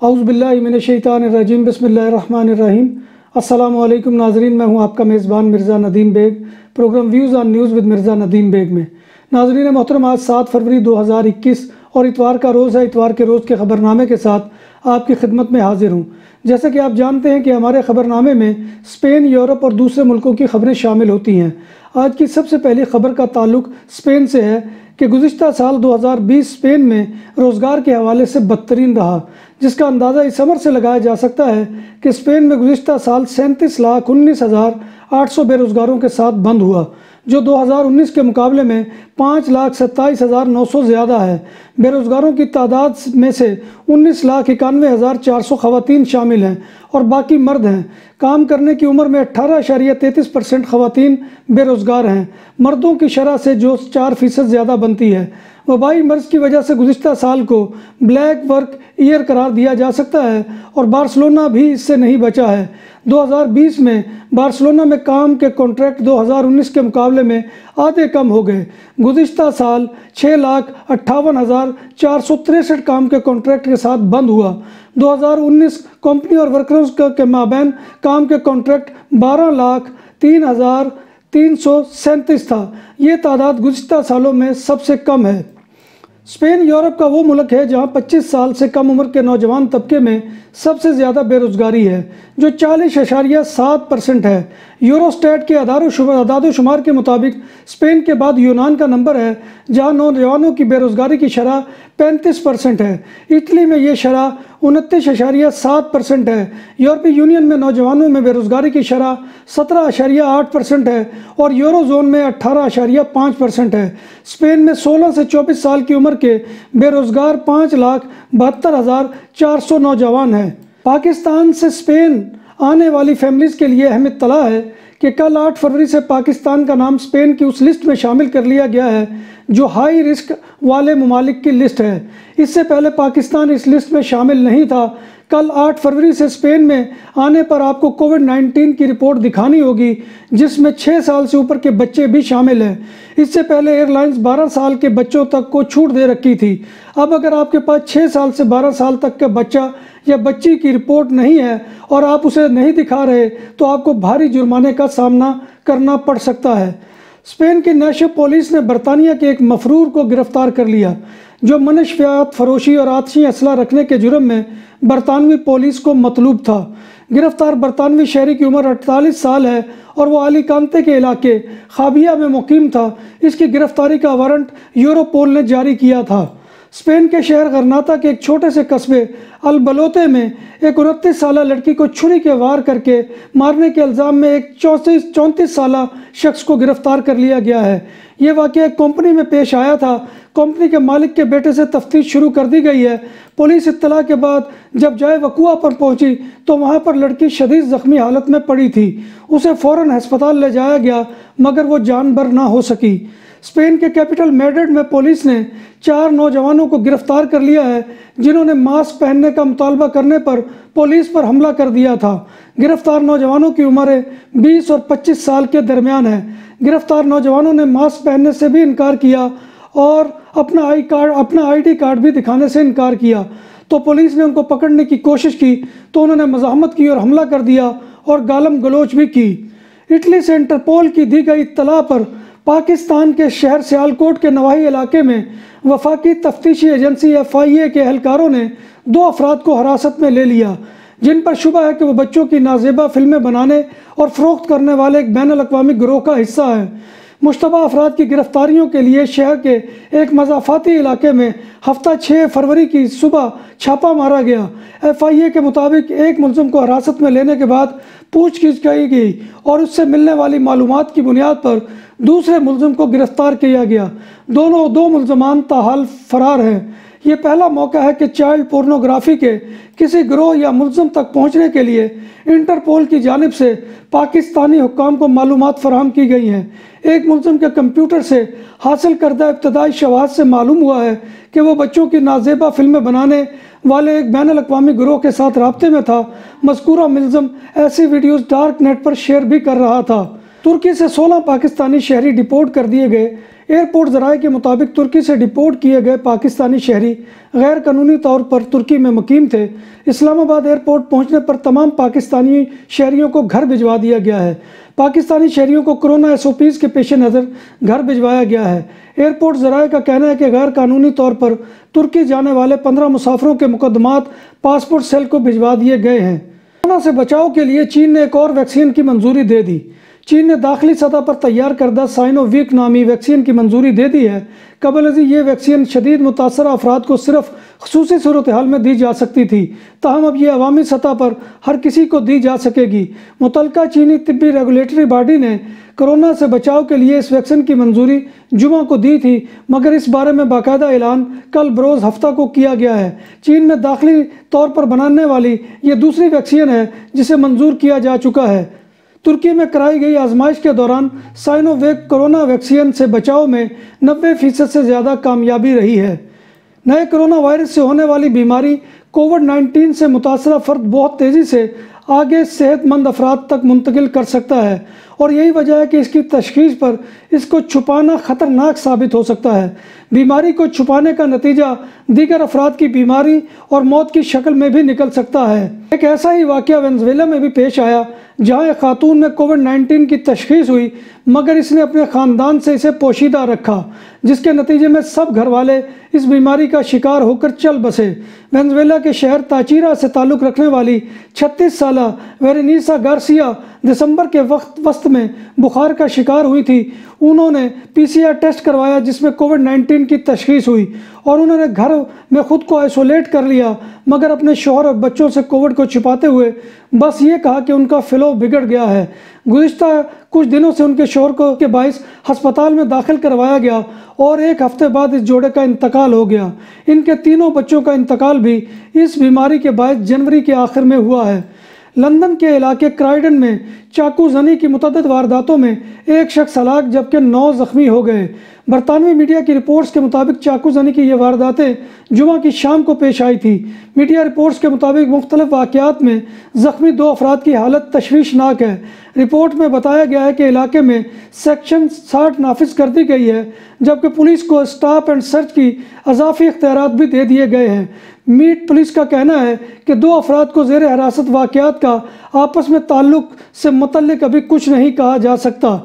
औज़ुबिल्लाहि मिनश्शैतानिर्रजीम बिस्मिल्लाहिर्रहमानिर्रहीम। अस्सलामु अलैकुम नाज़रीन, मैं हूं आपका मेज़बान Mirza Nadeem Baig, programme views on news with Mirza Nadeem Baig में। नाज़रीन मोहतरम, आज 7 फरवरी 2021 और इतवार का रोज़ है। इतवार के रोज़ के ख़बरनामे के साथ आपकी खिदमत में हाजिर हूँ। जैसे कि आप जानते हैं कि हमारे ख़बरनामे में स्पेन, यूरोप और दूसरे मुल्कों की ख़बरें शामिल होती हैं। आज की सबसे पहली ख़बर का ताल्लुक़ स्पेन से है कि गुज़िश्ता साल 2020 स्पेन में रोज़गार के हवाले से बदतरीन रहा, जिसका अंदाज़ा इस अमर से लगाया जा सकता है कि स्पेन में गुज़िश्ता साल 37,19,800 बेरोज़गारों के साथ बंद हुआ, जो 2019 के मुकाबले में 5,27,900 ज़्यादा है। बेरोज़गारों की तादाद में से 19,91,400 ख़वातीन शामिल हैं और बाकी मर्द हैं। काम करने की उम्र में 18.33% ख़वातीन बेरोज़गार हैं। मर्दों की शरह से जो 4% ज़्यादा बनती है। वबाई मर्ज़ की वजह से गुज़िश्ता साल को ब्लैक वर्क ईयर करार दिया जा सकता है और बार्सिलोना भी इससे नहीं बचा है। 2020 में बार्सिलोना में काम के कॉन्ट्रैक्ट 2019 के मुकाबले में आधे कम हो गए। गुज़िश्ता साल 6,58,463 काम के कॉन्ट्रैक्ट के साथ बंद हुआ। 2019 कंपनी और वर्कर्स के माबैन काम के कॉन्ट्रैक्ट 12,03,337 था। ये तादाद गुज़िश्ता सालों में सबसे कम है। स्पेन यूरोप का वो मुल्क है जहां 25 साल से कम उम्र के नौजवान तबके में सबसे ज़्यादा बेरोज़गारी है, जो 40.7% है। यूरोस्टेट के आदादोशुमार के मुताबिक स्पेन के बाद यूनान का नंबर है, जहां नौजवानों की बेरोज़गारी की शरह 35% है। इटली में ये शरह 29.7% है। यूरोपीय यूनियन में नौजवानों में बेरोज़गारी की शरह 17.8% है और यूरो जोन में 18.5% है। स्पेन में 16 से 24 साल की उम्र के बेरोज़गार 5,72,400 नौजवान हैं। पाकिस्तान से स्पेन आने वाली फैमिलीज़ के लिए अहम इत्तला है कि कल 8 फरवरी से पाकिस्तान का नाम स्पेन की उस लिस्ट में शामिल कर लिया गया है जो हाई रिस्क वाले ममालिक की लिस्ट है। इससे पहले पाकिस्तान इस लिस्ट में शामिल नहीं था। कल 8 फरवरी से स्पेन में आने पर आपको कोविड-19 की रिपोर्ट दिखानी होगी, जिसमें 6 साल से ऊपर के बच्चे भी शामिल हैं। इससे पहले एयरलाइंस 12 साल के बच्चों तक को छूट दे रखी थी। अब अगर आपके पास 6 साल से 12 साल तक का बच्चा या बच्ची की रिपोर्ट नहीं है और आप उसे नहीं दिखा रहे, तो आपको भारी जुर्माने का सामना करना पड़ सकता है। स्पेन की नेशनल पुलिस ने बरतानिया के एक मफरूर को गिरफ्तार कर लिया, जो मनशफियात फरोशी और आतिशी असला रखने के जुर्म में बरतानवी पुलिस को मतलूब था। गिरफ्तार बरतानवी शहरी की उम्र 48 साल है और वो अलीकांते के इलाके खाबिया में मुकीम था। इसकी गिरफ्तारी का वारंट यूरोपोल ने जारी किया था। स्पेन के शहर गरनाता के एक छोटे से कस्बे अलबलोते में एक 29 साल लड़की को छुरी के वार करके मारने के इल्ज़ाम में एक 34 साल शख्स को गिरफ्तार कर लिया गया है। ये वाक़या एक कंपनी में पेश आया था। कंपनी के मालिक के बेटे से तफ्तीश शुरू कर दी गई है। पुलिस इत्तला के बाद जब जाए वक़ुआ पर पहुंची तो वहां पर लड़की शदीद ज़ख्मी हालत में पड़ी थी। उसे फ़ौरन अस्पताल ले जाया गया, मगर वो जानबर ना हो सकी। स्पेन के कैपिटल मैड्रिड में पुलिस ने 4 नौजवानों को गिरफ्तार कर लिया है, जिन्होंने मास्क पहनने का मुतालबा करने पर पुलिस पर हमला कर दिया था। गिरफ्तार नौजवानों की उम्रें 20 और 25 साल के दरमियान है। गिरफ्तार नौजवानों ने मास्क पहनने से भी इनकार किया और अपना आईडी कार्ड भी दिखाने से इनकार किया। तो पुलिस ने उनको पकड़ने की कोशिश की तो उन्होंने मज़ाहमत की और हमला कर दिया और गालम गलोच भी की। इटली से इंटरपोल की दी गई इत्तला पर पाकिस्तान के शहर सियालकोट के नवाही इलाके में वफाकी तफ्तीशी एजेंसी FIA के एहलकारों ने 2 अफराद को हिरासत में ले लिया, जिन पर शुबा है कि वो बच्चों की नाजेबा फिल्में बनाने और फ़रोख्त करने वाले एक बैनुल अक़वामी गिरोह का हिस्सा है। मुश्तबा अफराद की गिरफ्तारियों के लिए शहर के एक मज़ाफ़ाती इलाके में हफ्ता 6 फरवरी की सुबह छापा मारा गया। FIA के मुताबिक एक मुलज़िम को हिरासत में लेने के बाद पूछगिछ की गई और उससे मिलने वाली मालूमात की बुनियाद पर दूसरे मुलज़िम को गिरफ्तार किया गया। दो मुलज़मान ताहाल फ़रार हैं। ये पहला मौका है कि चाइल्ड पोर्नोग्राफी के किसी गिरोह या मुलज़िम तक पहुँचने के लिए इंटरपोल की जानिब से पाकिस्तानी हुक्काम को मालूमात फराहम की गई हैं। एक मुलज़िम के कंप्यूटर से हासिल करदा इब्तदाई शवाहद से मालूम हुआ है कि वो बच्चों की नाजेबा फिल्में बनाने वाले एक बैनुल अक़वामी गिरोह के साथ राब्ते में था। मज़कूरा मुलज़िम ऐसी वीडियोज़ डार्क नेट पर शेयर भी कर रहा था। तुर्की से 16 पाकिस्तानी शहरी डिपोर्ट कर दिए गए। एयरपोर्ट ज़राए के मुताबिक तुर्की से डिपोर्ट किए गए पाकिस्तानी शहरी गैर कानूनी तौर पर तुर्की में मुकीम थे। इस्लामाबाद एयरपोर्ट पहुंचने पर तमाम पाकिस्तानी शहरियों को घर भिजवा दिया गया है। पाकिस्तानी शहरियों को कोरोना SOPs के पेश नज़र घर भिजवाया गया है। एयरपोर्ट ज़राए का कहना है कि गैर कानूनी तौर पर तुर्की जाने वाले 15 मुसाफिरों के मुकदमात पासपोर्ट सेल को भिजवा दिए गए हैं। कोरोना से बचाव के लिए चीन ने एक और वैक्सीन की मंजूरी दे दी। चीन ने दाखिली सतह पर तैयार करदा साइनोविक नामी वैक्सीन की मंजूरी दे दी है। कबल अज़ी ये वैक्सीन शदीद मुतासरा अफराद को सिर्फ ख़ुसूसी सूरत हाल में दी जा सकती थी, ताहम अब ये अवामी सतह पर हर किसी को दी जा सकेगी। मुतलका चीनी तिब्बी रेगुलेटरी बॉडी ने कोरोना से बचाव के लिए इस वैक्सीन की मंजूरी जुमा को दी थी, मगर इस बारे में बाकायदा ऐलान कल बरोज़ हफ्ता को किया गया है। चीन में दाखिली तौर पर बनाने वाली ये दूसरी वैक्सीन है जिसे मंजूर किया जा चुका है। तुर्की में कराई गई आजमाइश के दौरान साइनोवेक कोरोना वैक्सीन से बचाव में 90% से ज़्यादा कामयाबी रही है। नए कोरोना वायरस से होने वाली बीमारी कोविड-19 से मुतासरा फ़र्द बहुत तेज़ी से आगे सेहतमंद अफराद तक मुंतकिल कर सकता है और यही वजह है कि इसकी तशख़ीस पर इसको छुपाना ख़तरनाक साबित हो सकता है। बीमारी को छुपाने का नतीजा दीगर अफराद की बीमारी और मौत की शक्ल में भी निकल सकता है। एक ऐसा ही वाक़या वेनेज़ुएला में भी पेश आया, जहां एक खातून में कोविड-19 की तशख़ीस हुई, मगर इसने अपने ख़ानदान से इसे पोशीदा रखा, जिसके नतीजे में सब घर वाले इस बीमारी का शिकार होकर चल बसे। वेनेज़ुएला के शहर ताचीरा से ताल्लुक़ रखने वाली 36 साला वेरेनिसा गार्सिया दिसंबर के वक्त में बुखार का शिकार हुई थी। उन्होंने PCR टेस्ट करवाया जिसमें कोविड-19 की तशख़ीस हुई और उन्होंने घर में ख़ुद को आइसोलेट कर लिया, मगर अपने शौहर और बच्चों से कोविड को छिपाते हुए बस ये कहा कि उनका फ़्लो बिगड़ गया है। गुज़िश्ता कुछ दिनों से उनके शौहर को के बाइस अस्पताल में दाखिल करवाया गया और एक हफ्ते बाद इस जोड़े का इंतकाल हो गया। इनके तीनों बच्चों का इंतकाल भी इस बीमारी के बाइस जनवरी के आखिर में हुआ है। लंदन के इलाके क्राइडन में चाकू जनी की मुतअद्दिद वारदातों में एक शख्स हलाक जबकि 9 ज़ख्मी हो गए। बरतानवी मीडिया की रिपोर्ट्स के मुताबिक चाकू जनी की ये वारदातें जुमा की शाम को पेश आई थी। मीडिया रिपोर्ट्स के मुताबिक मुख्तलिफ वाक़यात में ज़ख्मी 2 अफराद की हालत तशवीशनाक है। रिपोर्ट में बताया गया है कि इलाके में सेक्शन 60 नाफिज कर दी गई है, जबकि पुलिस को स्टॉप एंड सर्च की अजाफी इख्तियारात भी दे दिए गए हैं। मीट पुलिस का कहना है कि 2 अफराद को ज़ेर हिरासत वाक़यात का आपस में ताल्लुक़ से मुतल्लिक़ अभी कुछ नहीं कहा जा सकता।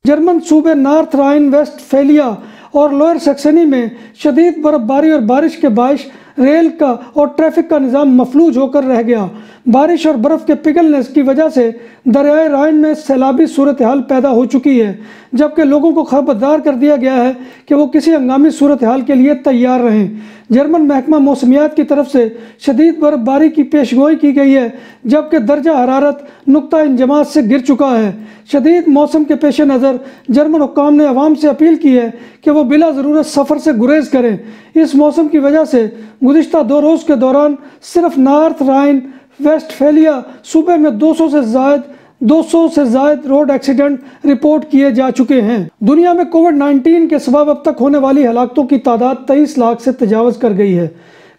जर्मन सूबे नॉर्थ राइन वेस्टफेलिया और लोअर सैक्सनी में शदीद बर्फबारी और बारिश के बायस रेल का और ट्रैफिक का निज़ाम मफलूज होकर रह गया। बारिश और बर्फ़ के पिघलने की वजह से दरियाए राइन में सैलाबी सूरत हाल पैदा हो चुकी है, जबकि लोगों को खबरदार कर दिया गया है कि वो किसी हंगामी सूरत हाल के लिए तैयार रहें। जर्मन महकमा मौसमियात की तरफ से शदीद बर्फबारी की पेशगोई की गई है, जबकि दर्जा हरारत नुक्ता इंजमात से गिर चुका है। शदीद मौसम के पेश नज़र जर्मन हुक्काम ने अवाम से अपील की है कि वो बिला ज़रूरत सफ़र से गुरेज करें। इस मौसम की वजह से गुज़िश्ता 2 रोज़ के दौरान सिर्फ नॉर्थ राइन वेस्टफेलिया सूबे में 200 से ज़ायद रोड एक्सीडेंट रिपोर्ट किए जा चुके हैं। दुनिया में कोविड-19 के सबब अब तक होने वाली हलाकतों की तादाद 23 लाख से तजावज़ कर गई है।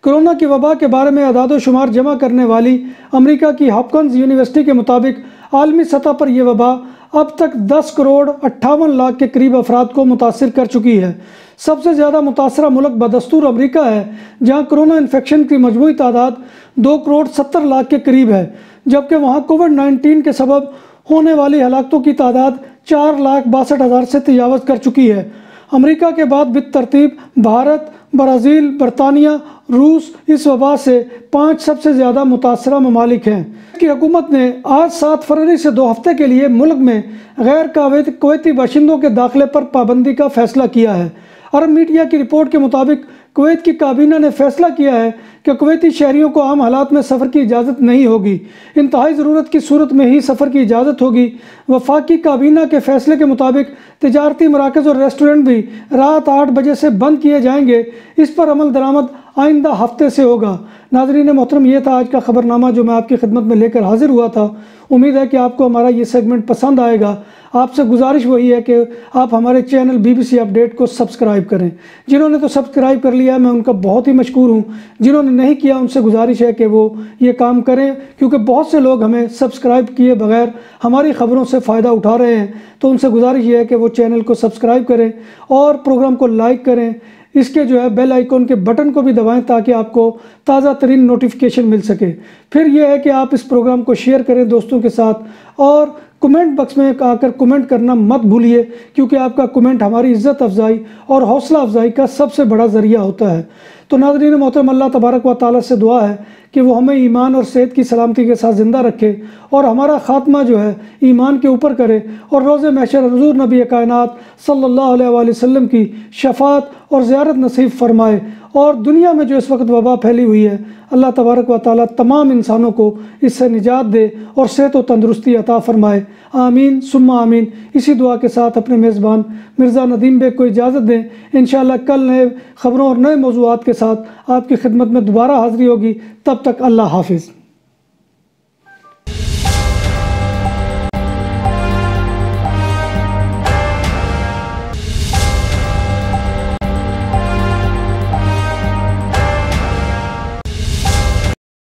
कोरोना की वबा के बारे में अदाद शुमार जमा करने वाली अमेरिका की हॉपकिंस यूनिवर्सिटी के मुताबिक आलमी सतह पर यह वबा अब तक 10 करोड़ 58 लाख के करीब अफराद को मुतासिर कर चुकी है। सबसे ज़्यादा मुतासरा मुल्क बदस्तूर अमेरिका है, जहां कोरोना इन्फेक्शन की मजमूई तादाद 2 करोड़ 70 लाख के करीब है, जबकि वहां कोविड-19 के सबब होने वाली हलाकतों की तादाद 4,62,000 से तजावज़ कर चुकी है। अमेरिका के बाद बितरतीब भारत, ब्राज़ील, बरतानिया, रूस इस वबा से 5 सबसे ज़्यादा मुतासरा ममालिक हैं। की हुकूमत ने आज 7 फरवरी से 2 हफ्ते के लिए मुल्क में गैर कुवैती बाशिंदों के दाखिले पर पाबंदी का फैसला किया है। अरब मीडिया की रिपोर्ट के मुताबिक कुवैत की काबीना ने फैसला किया है कि कुवैती शहरियों को आम हालात में सफ़र की इजाज़त नहीं होगी, इंतहाई ज़रूरत की सूरत में ही सफ़र की इजाज़त होगी। वफाकी काबीना के फ़ैसले के मुताबिक तिजारती मराकज़ और रेस्टोरेंट भी रात 8 बजे से बंद किए जाएंगे। इस पर अमल दरामद आइंदा हफ्ते से होगा। नाज़रीन मोहतरम, ये था आज का ख़बरनामा जो मैं आपकी खिदमत में लेकर हाजिर हुआ था। उम्मीद है कि आपको हमारा ये सेगमेंट पसंद आएगा। आपसे गुजारिश वही है कि आप हमारे चैनल BBC अपडेट को सब्सक्राइब करें। जिन्होंने तो सब्सक्राइब कर लिया है मैं उनका बहुत ही मशकूर हूँ। जिन्होंने नहीं किया उनसे गुजारिश है कि वो ये काम करें, क्योंकि बहुत से लोग हमें सब्सक्राइब किए बगैर हमारी ख़बरों से फ़ायदा उठा रहे हैं। तो उनसे गुजारिश ये है कि वो चैनल को सब्सक्राइब करें और प्रोग्राम को लाइक करें। इसके जो है बेल आइकॉन के बटन को भी दबाएं ताकि आपको ताज़ा तरीन नोटिफिकेशन मिल सके। फिर यह है कि आप इस प्रोग्राम को शेयर करें दोस्तों के साथ और कमेंट बॉक्स में आकर कमेंट करना मत भूलिए, क्योंकि आपका कमेंट हमारी इज़्ज़त अफजाई और हौसला अफजाई का सबसे बड़ा ज़रिया होता है। तो नाज़रीन मोहतरम, अल्लाह तबारक व तआला से दुआ है कि वो हमें ईमान और सेहत की सलामती के साथ ज़िंदा रखे और हमारा ख़ात्मा जो है ईमान के ऊपर करे और रोज़े महशर हुज़ूर नबी कायनात सल्लल्लाहु अलैहि वसल्लम की शफ़ात और ज़ियारत नसीब फरमाए। और दुनिया में जो इस वक्त वबा फैली हुई है, अल्लाह तबारक व तआला तमाम इंसानों को इससे निजात दे और सेहत व तंदुरुस्ती अता फ़रमाए। आमीन सुम्मा आमीन। इसी दुआ के साथ अपने मेज़बान मिर्ज़ा नदीम बेग को इजाज़त दें। इंशाअल्लाह कल नए ख़बरों और नए मौज़ूआत के साथ आपकी खिदमत में दोबारा हाज़िरी होगी। तब तक अल्लाह हाफ़िज़।